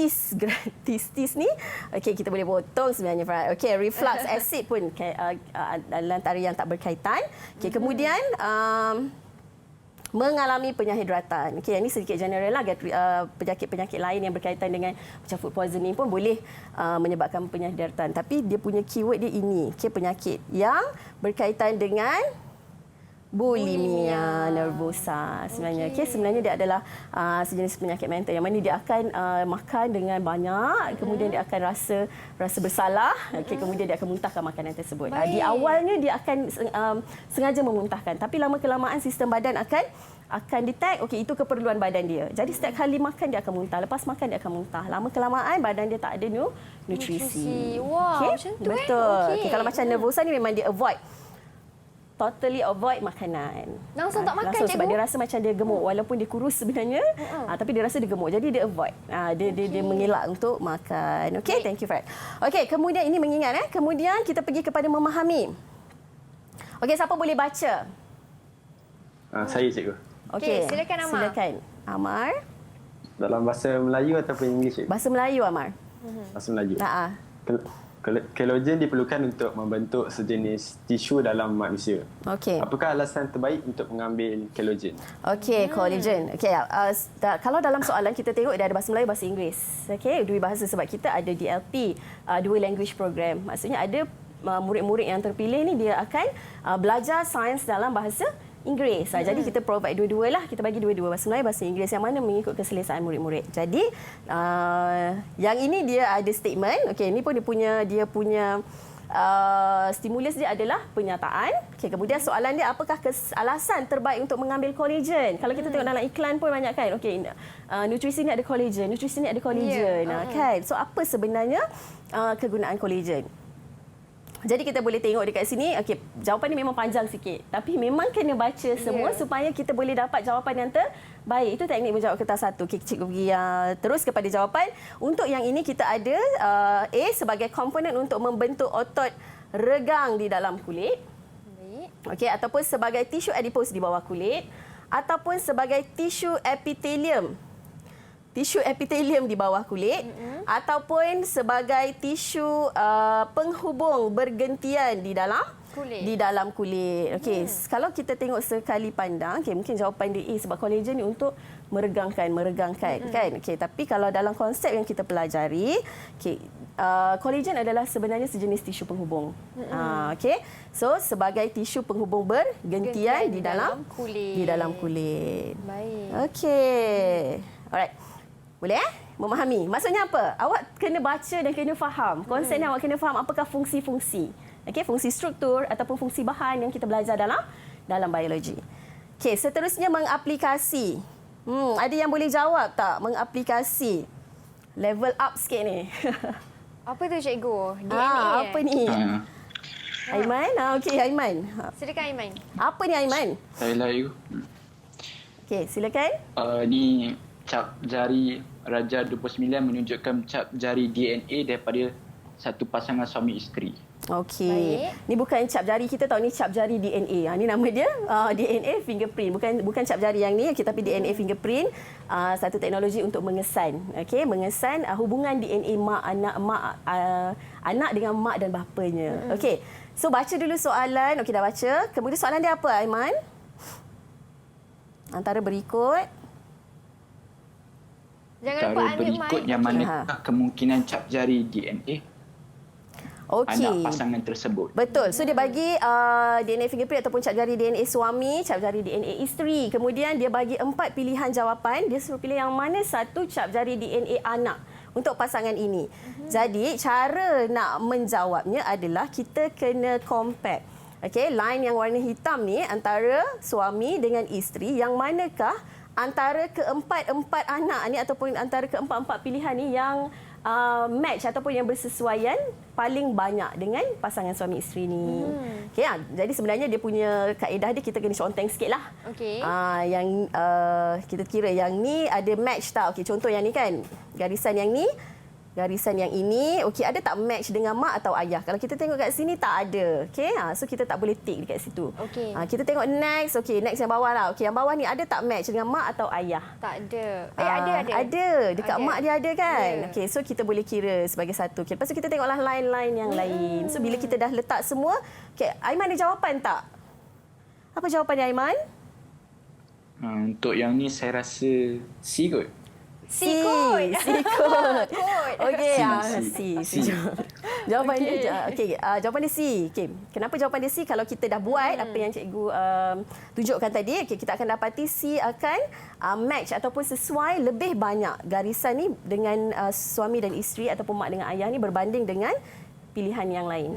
ni okey, kita boleh potong sebenarnya. Okey, reflux acid pun adalah antara yang tak berkaitan. Okey, kemudian mengalami penyahidratan. Okey, yang ini sedikit general lah. Penyakit-penyakit lain yang berkaitan dengan macam food poisoning pun boleh menyebabkan penyahidratan. Tapi dia punya keyword dia ini. Okey, penyakit yang berkaitan dengan bulimia nervosa sebenarnya. Okey, sebenarnya dia adalah sejenis penyakit mental yang mana dia akan makan dengan banyak, kemudian dia akan rasa bersalah, okey, kemudian dia akan muntahkan makanan tersebut. Di awalnya dia akan sengaja memuntahkan, tapi lama kelamaan sistem badan akan detect, okey, itu keperluan badan dia. Jadi setiap kali makan dia akan muntah, lepas makan dia akan muntah. Lama kelamaan badan dia tak ada nutrisi. Wow, okay? macam tu. Betul. Okay, kalau macam nervosa ni memang dia totally avoid makanan. Langsung tak makan, langsung, sebab cikgu? dia rasa macam dia gemuk walaupun dia kurus sebenarnya, tapi dia rasa dia gemuk. Jadi dia avoid. Dia mengelak untuk makan. Okey, thank you Fred. Okey, kemudian ini mengingat kemudian kita pergi kepada memahami. Okey, siapa boleh baca? Saya, cikgu. Okey, silakan Amar. Silakan. Amar. Dalam bahasa Melayu ataupun Inggeris, cikgu? Bahasa Melayu, Amar. Bahasa Melayu. Kolagen diperlukan untuk membentuk sejenis tisu dalam manusia. Okey. Apakah alasan terbaik untuk mengambil kolagen? Okey, collagen. Okey, kalau dalam soalan kita tengok dia ada bahasa Melayu, bahasa Inggeris. Okey, dua bahasa sebab kita ada DLP, Dual Language Program. Maksudnya ada murid-murid yang terpilih ni dia akan belajar sains dalam bahasa Inggeris. Jadi kita provide dua-dua lah. Kita bagi dua-dua, bahasa Melayu, bahasa Inggeris, yang mana mengikut keselesaan murid-murid. Jadi yang ini dia ada statement. Okey, ini pun dia punya stimulus dia adalah penyataan. Okey, kemudian soalan dia, apakah alasan terbaik untuk mengambil kolagen? Kalau kita tengok dalam iklan pun banyak kan. Okey, nutrisi ni ada kolagen, nutrisi ni ada kolagen, kan. So apa sebenarnya kegunaan kolagen? Jadi kita boleh tengok dekat sini, okey, jawapan ni memang panjang sikit. Tapi memang kena baca semua supaya kita boleh dapat jawapan yang terbaik. Itu teknik menjawab kertas 1. Okey, cikgu pergi terus kepada jawapan. Untuk yang ini kita ada A sebagai komponen untuk membentuk otot regang di dalam kulit. Okey, ataupun sebagai tisu adipos di bawah kulit, ataupun sebagai tisu epitelium di bawah kulit, ataupun sebagai tisu penghubung bergentian di dalam kulit. Okey, kalau kita tengok sekali pandang, okey, mungkin jawapan dia A sebab kolagen ni untuk meregangkan kan. Okey, tapi kalau dalam konsep yang kita pelajari, okey, kolagen adalah sebenarnya sejenis tisu penghubung. Okey. So sebagai tisu penghubung bergentian di dalam kulit. Baik. Okey. Alright. Boleh memahami? Maksudnya apa? Awak kena baca dan kena faham. Konsep ni awak kena faham apakah fungsi-fungsi. Okey, fungsi struktur ataupun fungsi bahan yang kita belajar dalam biologi. Okey, seterusnya mengaplikasi. Ada yang boleh jawab tak mengaplikasi? Level up sikit ni. Apa tu cikgu? DNA. Apa ni? Aiman? Okey, Aiman. Silakan Aiman. Apa ni Aiman? Saya layu. Okey, silakan. Ni cap jari Raja 29 menunjukkan cap jari DNA daripada satu pasangan suami isteri. Okey. Ni bukan cap jari kita tahu, ni cap jari DNA. Ni nama dia DNA fingerprint. Bukan cap jari yang ni, tapi DNA fingerprint, satu teknologi untuk mengesan. Okey, mengesan hubungan DNA anak dengan mak dan bapanya. Okey. So baca dulu soalan. Okey, dah baca. Kemudian soalan dia apa, Aiman? Antara berikut berikut yang manakah kemungkinan cap jari DNA anak pasangan tersebut? Betul. So dia bagi DNA fingerprint ataupun cap jari DNA suami, cap jari DNA isteri. Kemudian dia bagi 4 pilihan jawapan. Dia suruh pilih yang mana satu cap jari DNA anak untuk pasangan ini. Jadi cara nak menjawabnya adalah kita kena compare. Okey, line yang warna hitam ni antara suami dengan isteri, yang manakah antara keempat-empat anak ni ataupun antara keempat-empat pilihan ni yang match ataupun yang bersesuaian paling banyak dengan pasangan suami isteri ni. Okey, jadi sebenarnya dia punya kaedah dia kita kena conteng sikitlah. Okey. Yang kita kira yang ni ada match tak? Okey, contoh yang ni kan. Garisan yang ni, garisan yang ini, okey, ada tak match dengan mak atau ayah? Kalau kita tengok kat sini tak ada. Okey, so kita tak boleh tick dekat situ. Okey. Kita tengok next. Okey, next yang bawah lah. Okey, yang bawah ni ada tak match dengan mak atau ayah? Tak ada. Ada. Ada. Dekat mak dia ada kan? Okey, so kita boleh kira sebagai satu. Okay, lepas tu kita tengoklah line-line yang lain. So bila kita dah letak semua, okey, Aiman ada jawapan tak? Apa jawapannya Aiman? Untuk yang ni saya rasa C kot. C kot. Okey, C. Jawapan dia jawapan dia C. Okey, kenapa jawapan dia C? Kalau kita dah buat apa yang cikgu tunjukkan tadi, okey, kita akan dapati C akan match ataupun sesuai lebih banyak garisan ni dengan suami dan isteri ataupun mak dengan ayah ni berbanding dengan pilihan yang lain.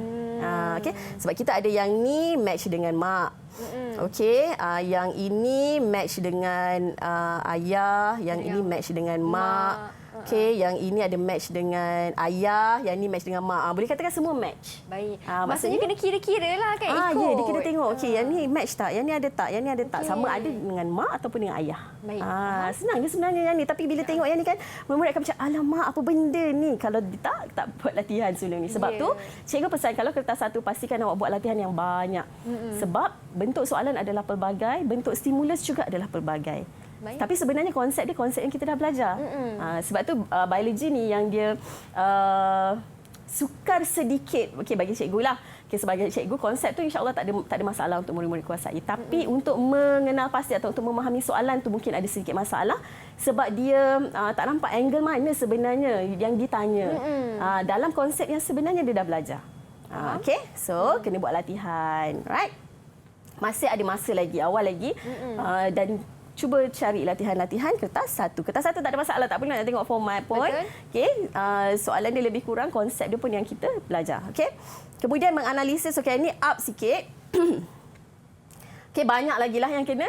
Okey, sebab kita ada yang ni match dengan mak. Okey, yang ini match dengan ayah, yang ini match dengan mak. Okey, yang ini ada match dengan ayah, yang ini match dengan mak. Boleh katakan semua match. Baik. Maksudnya kena kira-kira lah kan, ikut. Ya, dia kena tengok. Okey, yang ni match tak? Yang ni ada tak? Yang ni ada tak? Sama ada dengan mak ataupun dengan ayah. Baik. Senang je sebenarnya yang ni. Tapi bila tengok yang ni kan, murid akan macam, alamak apa benda ni? Kalau tak buat latihan sebelum ni. Sebab tu, cikgu pesan kalau kertas satu, pastikan awak buat latihan yang banyak. Sebab bentuk soalan adalah pelbagai, bentuk stimulus juga adalah pelbagai. Baik. Tapi sebenarnya konsep yang kita dah belajar. Sebab tu biologi ni yang dia sukar sedikit. Okey, bagi cikgu lah. Okay, sebagai cikgu, konsep tu insya-Allah tak ada masalah untuk murid-murid kuasai. Tapi untuk mengenal pasti atau untuk memahami soalan tu mungkin ada sedikit masalah sebab dia tak nampak angle mana sebenarnya yang ditanya. Dalam konsep yang sebenarnya dia dah belajar. Okey, so kena buat latihan. Right? Masih ada masa lagi, awal lagi. Dan cuba cari latihan-latihan kertas satu. Kertas satu tak ada masalah, tak perlu nak tengok format pun. Okey, soalan dia lebih kurang, konsep dia pun yang kita belajar. Okey. Kemudian menganalisis, okey, ini up sikit. Okey, banyak lagi lah yang kena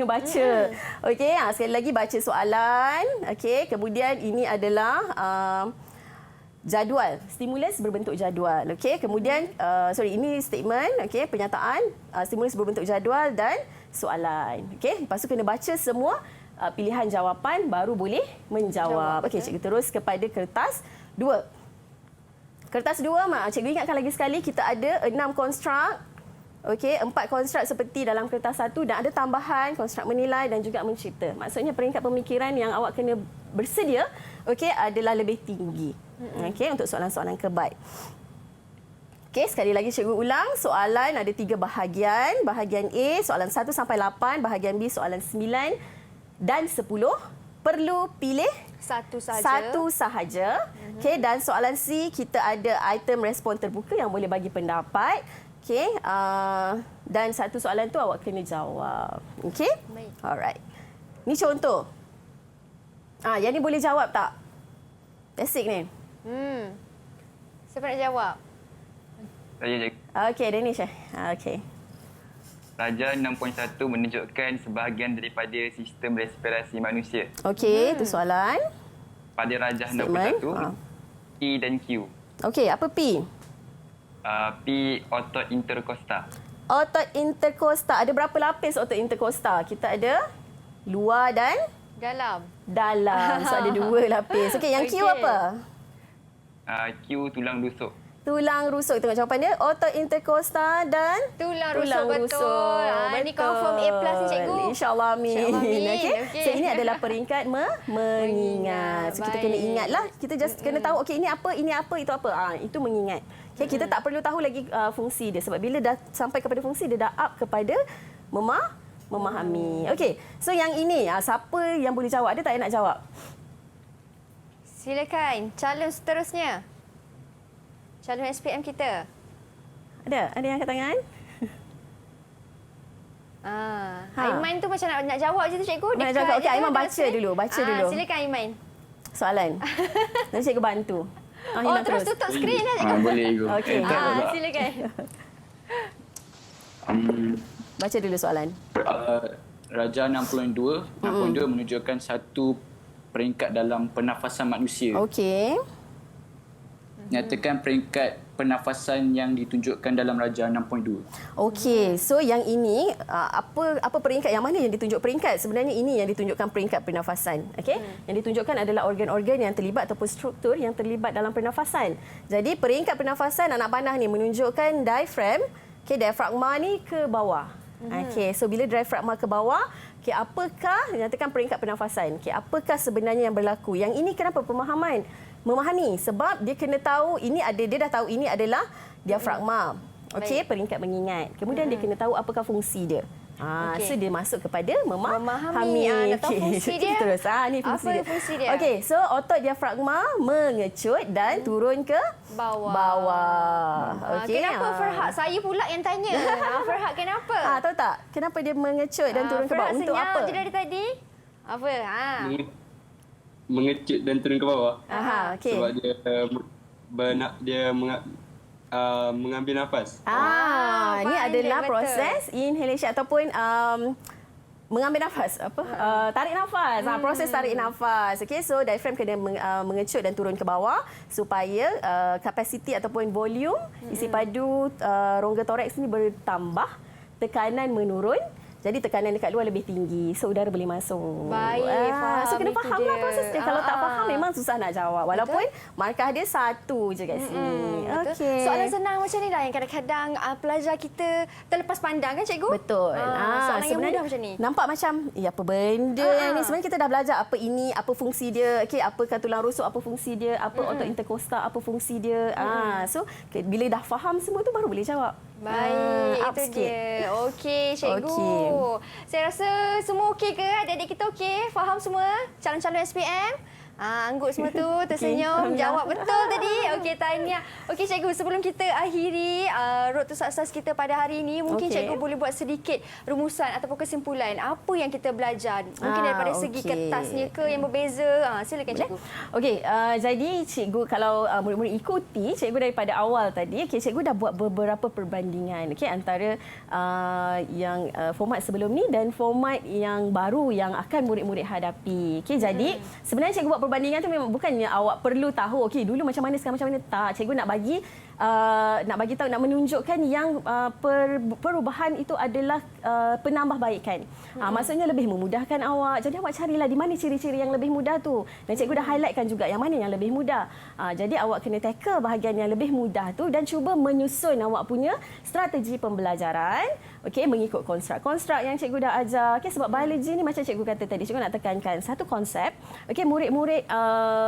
baca. Okey, sekali lagi baca soalan. Okey, kemudian ini adalah jadual, stimulus berbentuk jadual. Okey, kemudian ini statement, okey, pernyataan, stimulus berbentuk jadual dan soalan. Okey, lepas tu kena baca semua pilihan jawapan baru boleh menjawab. Okey, cikgu terus kepada kertas 2. Kertas 2, cikgu ingatkan lagi sekali kita ada 6 konstruk. Okey, 4 konstruk seperti dalam kertas 1 dan ada tambahan konstruk menilai dan juga mencipta. Maksudnya peringkat pemikiran yang awak kena bersedia, okey, adalah lebih tinggi. Okey, untuk soalan-soalan kebaik. Okey, sekali lagi cikgu ulang, soalan ada 3 bahagian. Bahagian A, soalan 1 sampai 8, bahagian B, soalan 9 dan 10. Perlu pilih satu sahaja. Okey, dan soalan C, kita ada item respon terbuka yang boleh bagi pendapat. Okey, dan satu soalan tu awak kena jawab. Okey? Alright. Ni contoh. Yang ni boleh jawab tak? Basic ni. Siapa nak jawab? Saya cikgu. Okey, Danish. Okey. Raja 6.1 menunjukkan sebahagian daripada sistem respirasi manusia. Okey, itu soalan. Pada Raja 6.1, P dan Q. Okey, apa P? P, otot interkosta. Otot interkosta. Ada berapa lapis otot interkosta? Kita ada luar dan dalam. So ada 2 lapis. Okey, yang Q apa? Q, tulang rusuk. Tulang rusuk. Tengok jawapan dia. Otot interkosta dan tulang rusuk. Betul. Ini confirm A+ ni cikgu. InsyaAllah amin. Okay. So ini adalah peringkat mengingat. So kita kena ingatlah. Kita just kena tahu, okey, ini apa, itu apa. Itu mengingat. Okay, kita tak perlu tahu lagi fungsi dia. Sebab bila dah sampai kepada fungsi, dia dah up kepada memahami. Okey, so yang ini, siapa yang boleh jawab? Ada tak yang nak jawab? Silakan, calon seterusnya. Calon SPM kita. Ada yang angkat tangan? Aiman tu macam nak jawab je tu cikgu. Nak jawab. Okey, Aiman baca dulu. Silakan Aiman. Soalan. Nanti cikgu bantu. Terus tutup skrin dah cikgu. Boleh cikgu. Okey. Silakan. Baca dulu soalan. Raja 62 menunjukkan satu peringkat dalam pernafasan manusia. Okey. Nyatakan peringkat pernafasan yang ditunjukkan dalam Rajah 6.2. Okey, so yang ini apa peringkat yang mana yang ditunjuk peringkat? Sebenarnya ini yang ditunjukkan peringkat pernafasan. Okey, yang ditunjukkan adalah organ-organ yang terlibat ataupun struktur yang terlibat dalam pernafasan. Jadi peringkat pernafasan anak panah ni menunjukkan diafragm, diafragma ni ke bawah. Okey, so bila diafragma ke bawah, apakah nyatakan peringkat pernafasan? Apakah sebenarnya yang berlaku? Yang ini kenapa memahami sebab dia kena tahu dia dah tahu ini adalah diafragma. Okey, peringkat mengingat. Kemudian dia kena tahu apakah fungsi dia. So dia masuk kepada memahami. Dah tahu fungsi dia. Terus ni fungsi dia. Fungsi dia? Okey, so otot diafragma mengecut dan turun ke bawah. Okey. Kenapa Farhat? Saya pula yang tanya. Farhat kenapa? Tahu tak? Kenapa dia mengecut dan turun ke bawah? Untuk apa? Farhat senyap je dari tadi. Apa? Mengecut dan turun ke bawah. Okay. Sebab dia mengambil nafas. Ini adalah proses inhalation ataupun mengambil nafas, tarik nafas. Proses tarik nafas. Okey, so diaphragm kena mengecut dan turun ke bawah supaya kapasiti ataupun volume isi padu rongga toraks ni bertambah, tekanan menurun. Jadi tekanan dekat luar lebih tinggi, so udara boleh masuk. Baik, faham. So kena fahamlah proses dia. Kalau tak faham memang susah nak jawab. Walaupun markah dia satu je kat sini. Okey. Soalan senang macam ni lah yang kadang-kadang pelajar kita terlepas pandang kan cikgu? Betul. Soalan yang mudah macam ni. Nampak macam apa benda yang ni. Sebenarnya kita dah belajar apa ini, apa fungsi dia. Okey, apakah tulang rusuk, apa fungsi dia, apa otot interkostal, apa fungsi dia. So bila dah faham semua tu baru boleh jawab. Baik, itu dia. Okey, cikgu. Saya rasa semua okey ke? Adik-adik kita okey? Faham semua? Calon-calon SPM? Anggut semua tu, tersenyum, jawab betul tadi. Okey, tahniah. Okey, cikgu, sebelum kita akhiri Road to Success kita pada hari ini, mungkin cikgu boleh buat sedikit rumusan ataupun kesimpulan apa yang kita belajar. Mungkin daripada segi kertasnya ke yang berbeza. Silakan cikgu. Okey, jadi cikgu kalau murid-murid ikuti, cikgu daripada awal tadi, cikgu dah buat beberapa perbandingan antara yang format sebelum ni dan format yang baru yang akan murid-murid hadapi. Jadi sebenarnya cikgu buat perbandingan tu memang bukannya awak perlu tahu dulu macam mana sekarang macam mana, tak. Cikgu nak bagi tahu, nak menunjukkan yang perubahan itu adalah penambahbaikan. Maksudnya lebih memudahkan awak. Jadi awak carilah di mana ciri-ciri yang lebih mudah tu. Dan cikgu dah highlightkan juga yang mana yang lebih mudah. Jadi awak kena tackle bahagian yang lebih mudah tu dan cuba menyusun awak punya strategi pembelajaran. Mengikut konstruk yang cikgu dah ajar. Sebab biologi ni macam cikgu kata tadi, cikgu nak tekankan satu konsep. Murid-murid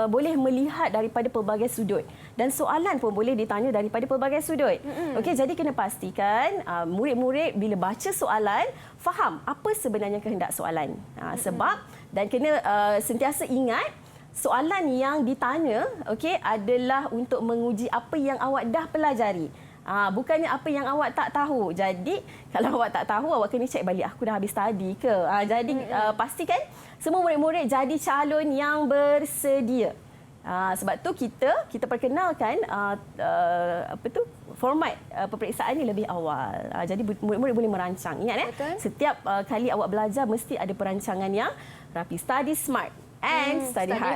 boleh melihat daripada pelbagai sudut dan soalan pun boleh ditanya daripada pelbagai sudut. Jadi kena pastikan murid-murid bila baca soalan faham apa sebenarnya kehendak soalan. Sebab dan kena sentiasa ingat soalan yang ditanya adalah untuk menguji apa yang awak dah pelajari. Bukannya apa yang awak tak tahu. Jadi kalau awak tak tahu, awak kena cek balik, aku dah habis study ke. Jadi pastikan semua murid-murid jadi calon yang bersedia. Sebab tu kita perkenalkan format peperiksaan ni lebih awal. Jadi murid-murid boleh merancang. Ingat setiap kali awak belajar mesti ada perancangan yang rapi. Study smart and study hard.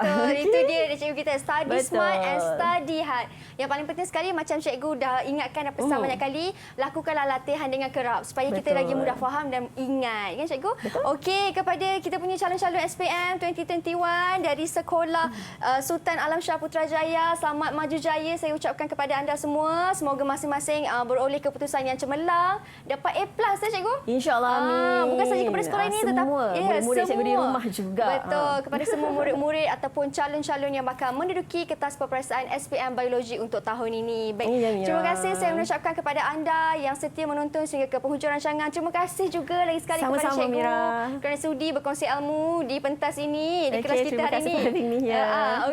Betul. Itu dia cikgu kita. Study smart and study hard. Yang paling penting sekali, macam cikgu dah ingatkan dan pesan banyak kali, lakukanlah latihan dengan kerap supaya kita lagi mudah faham dan ingat. Kan cikgu? Okey, kepada kita punya calon-calon SPM 2021 dari Sekolah Sultan Alam Shah Putrajaya, selamat maju jaya saya ucapkan kepada anda semua. Semoga masing-masing beroleh keputusan yang cemerlang, dapat A+ cikgu. InsyaAllah, amin. Bukan saja kepada sekolah ini, tetapi murid-murid cikgu di rumah juga. Betul, kepada semua murid-murid ataupun calon-calon yang bakal menduduki kertas peperiksaan SPM Biologi untuk tahun ini. Baik, terima kasih saya mengucapkan kepada anda yang setia menonton sehingga ke penghujung rancangan. Terima kasih juga lagi sekali kepada cikgu kerana sudi berkongsi ilmu di pentas ini, di kelas kita hari ini.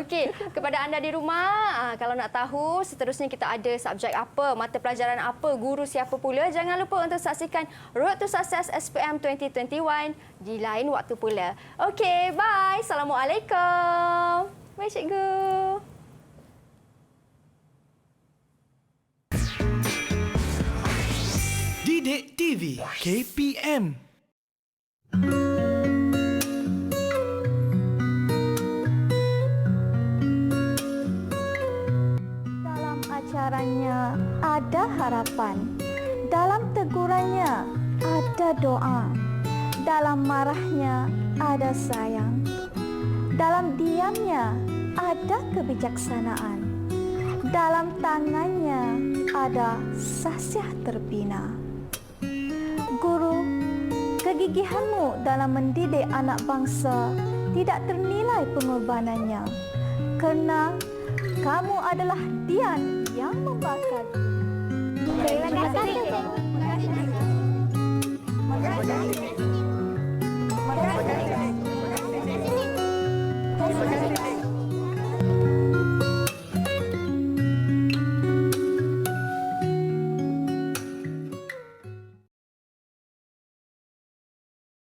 Okey, kepada anda di rumah, kalau nak tahu seterusnya kita ada subjek apa, mata pelajaran apa, guru siapa pula, jangan lupa untuk saksikan Road to Success SPM 2021 di lain waktu pula. Okey, bye. Assalamualaikum. Bye, cikgu. Didik TV KPM. bicaranya ada harapan. Dalam tegurannya ada doa. Dalam marahnya ada sayang. Dalam diamnya ada kebijaksanaan. Dalam tangannya ada sasiah terbina. Guru, kegigihanmu dalam mendidik anak bangsa tidak ternilai pengorbanannya. Kerana kamu adalah dian yang membakar.